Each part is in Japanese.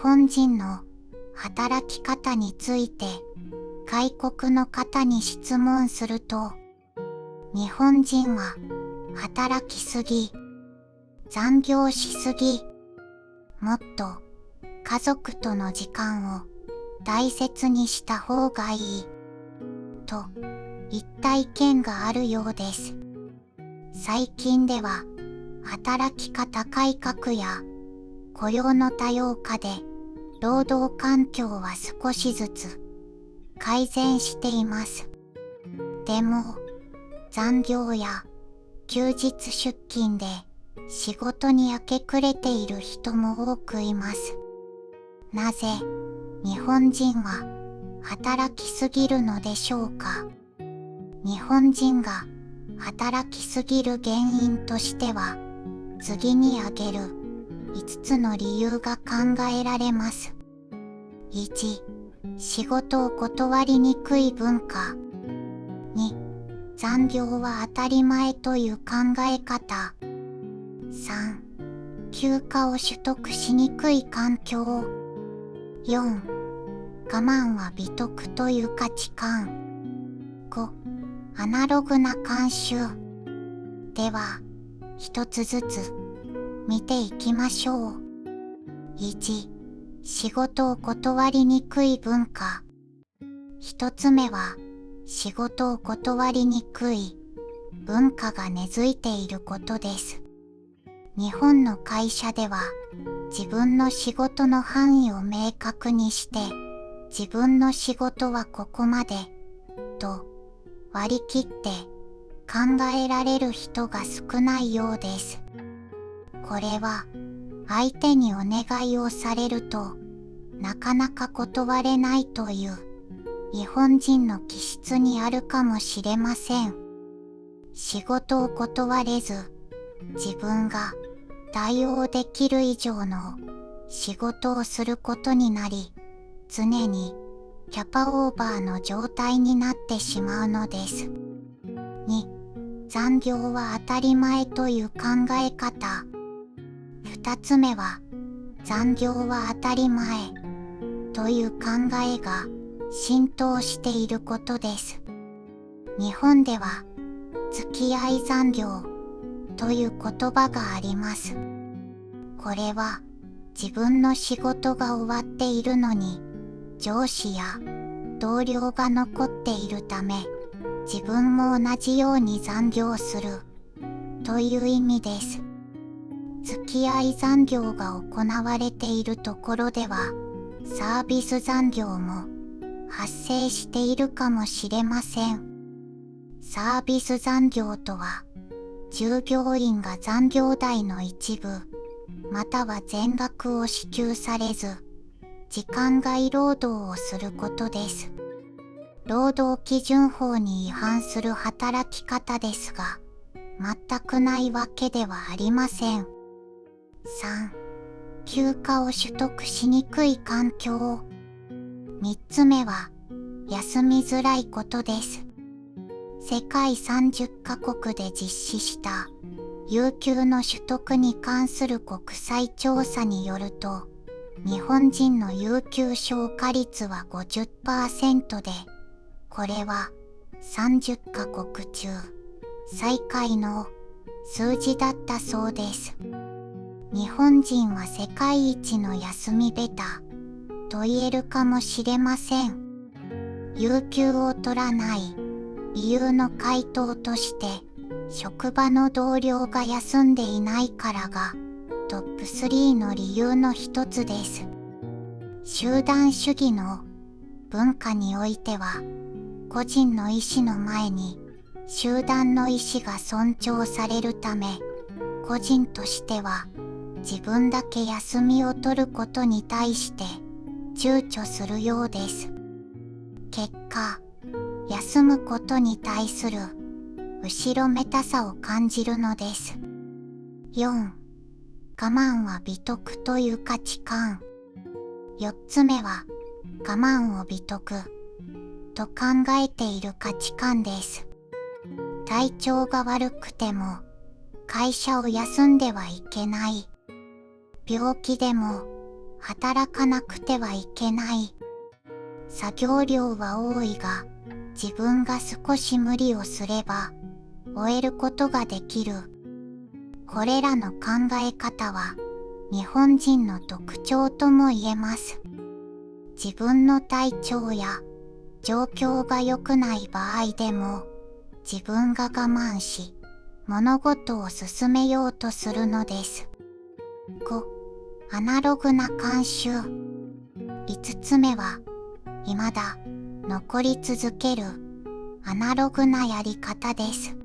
本人の働き方について外国の方に質問すると、日本人は働きすぎ、残業しすぎ、もっと家族との時間を大切にした方がいいといった意見があるようです。最近では働き方改革や雇用の多様化で労働環境は少しずつ改善しています。でも残業や休日出勤で仕事に明け暮れている人も多くいます。なぜ日本人は働きすぎるのでしょうか。日本人が働きすぎる原因としては、次に挙げる5つの理由が考えられます。1、仕事を断りにくい文化。2、残業は当たり前という考え方。3、休暇を取得しにくい環境。4、我慢は美徳という価値観。5、アナログな慣習。では、一つずつ見ていきましょう。1、仕事を断りにくい文化。一つ目は、仕事を断りにくい文化が根付いていることです。日本の会社では、自分の仕事の範囲を明確にして、自分の仕事はここまでと割り切って考えられる人が少ないようです。これは相手にお願いをされるとなかなか断れないという日本人の気質にあるかもしれません。仕事を断れず、自分が対応できる以上の仕事をすることになり、常にキャパオーバーの状態になってしまうのです。2、残業は当たり前という考え方。2つ目は、残業は当たり前という考えが浸透していることです。日本では、付き合い残業という言葉があります。これは、自分の仕事が終わっているのに、上司や同僚が残っているため、自分も同じように残業するという意味です。付き合い残業が行われているところでは、サービス残業も発生しているかもしれません。サービス残業とは、従業員が残業代の一部、または全額を支給されず、時間外労働をすることです。労働基準法に違反する働き方ですが、全くないわけではありません。3、休暇を取得しにくい環境。3つ目は、休みづらいことです。世界30カ国で実施した有給の取得に関する国際調査によると、日本人の有給消化率は 50% で、これは30カ国中最下位の数字だったそうです。日本人は世界一の休みベタと言えるかもしれません。有給を取らない理由の回答として、職場の同僚が休んでいないからがトップ3の理由の一つです。集団主義の文化においては、個人の意思の前に集団の意思が尊重されるため、個人としては自分だけ休みを取ることに対して躊躇するようです。結果、休むことに対する後ろめたさを感じるのです。4、我慢は美徳という価値観。4つ目は、我慢を美徳と考えている価値観です。体調が悪くても会社を休んではいけない。病気でも働かなくてはいけない。作業量は多いが、自分が少し無理をすれば、終えることができる。これらの考え方は、日本人の特徴とも言えます。自分の体調や状況が良くない場合でも、自分が我慢し、物事を進めようとするのです。5. アナログな慣習。5つ目は、未だ残り続けるアナログなやり方です。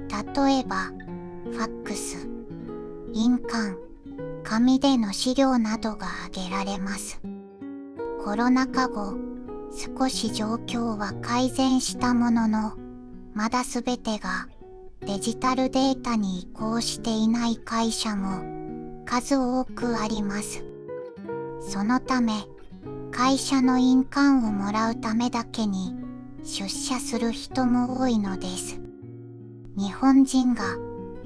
例えば、ファックス、印鑑、紙での資料などが挙げられます。コロナ禍後、少し状況は改善したものの、まだすべてがデジタルデータに移行していない会社も数多くあります。そのため、会社の印鑑をもらうためだけに出社する人も多いのです。日本人が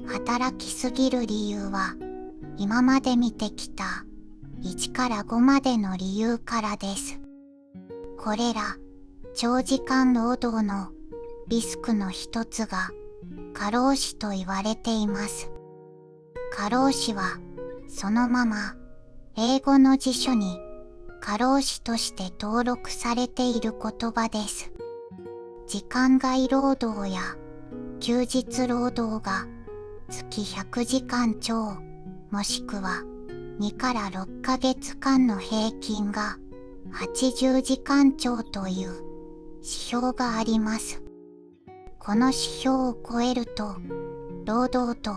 働きすぎる理由は、今まで見てきた1から5までの理由からです。これら長時間労働のリスクの一つが過労死と言われています。過労死はそのまま英語の辞書に過労死として登録されている言葉です。時間外労働や休日労働が月100時間超、もしくは2から6ヶ月間の平均が80時間超という指標があります。この指標を超えると、労働と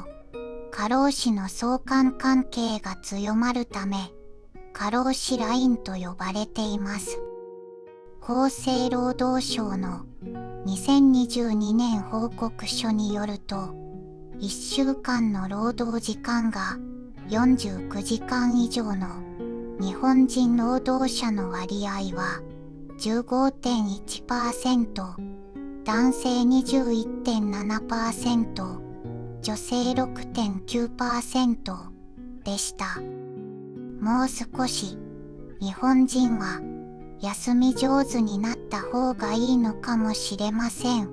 過労死の相関関係が強まるため、過労死ラインと呼ばれています。厚生労働省の2022年報告書によると、1週間の労働時間が49時間以上の日本人労働者の割合は 15.1%、男性 21.7%、女性 6.9% でした。もう少し日本人は休み上手になった方がいいのかもしれません。